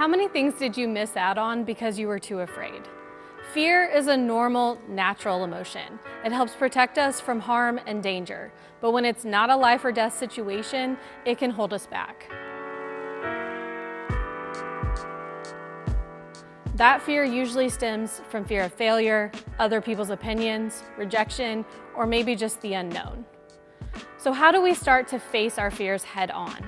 How many things did you miss out on because you were too afraid? Fear is a normal, natural emotion. It helps protect us from harm and danger. But when it's not a life or death situation, it can hold us back. That fear usually stems from fear of failure, other people's opinions, rejection, or maybe just the unknown. So how do we start to face our fears head on?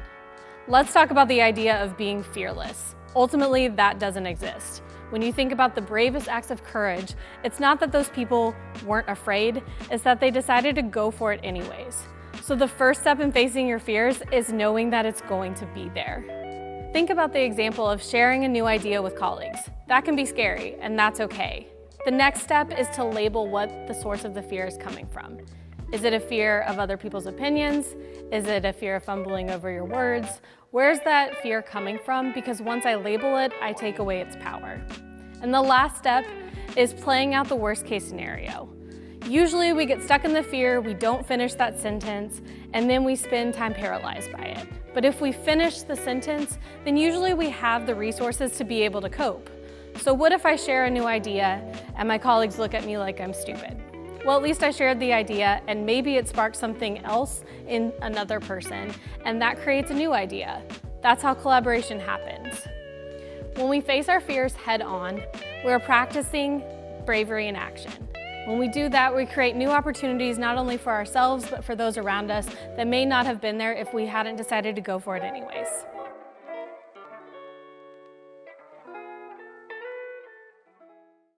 Let's talk about the idea of being fearless. Ultimately, that doesn't exist. When you think about the bravest acts of courage, it's not that those people weren't afraid, it's that they decided to go for it anyways. So the first step in facing your fears is knowing that it's going to be there. Think about the example of sharing a new idea with colleagues. That can be scary, and that's okay. The next step is to label what the source of the fear is coming from. Is it a fear of other people's opinions? Is it a fear of fumbling over your words? Where's that fear coming from? Because once I label it, I take away its power. And the last step is playing out the worst case scenario. Usually we get stuck in the fear, we don't finish that sentence, and then we spend time paralyzed by it. But if we finish the sentence, then usually we have the resources to be able to cope. So what if I share a new idea and my colleagues look at me like I'm stupid? Well, at least I shared the idea and maybe it sparked something else in another person, and that creates a new idea. That's how collaboration happens. When we face our fears head on, we're practicing bravery in action. When we do that, we create new opportunities not only for ourselves, but for those around us that may not have been there if we hadn't decided to go for it anyways.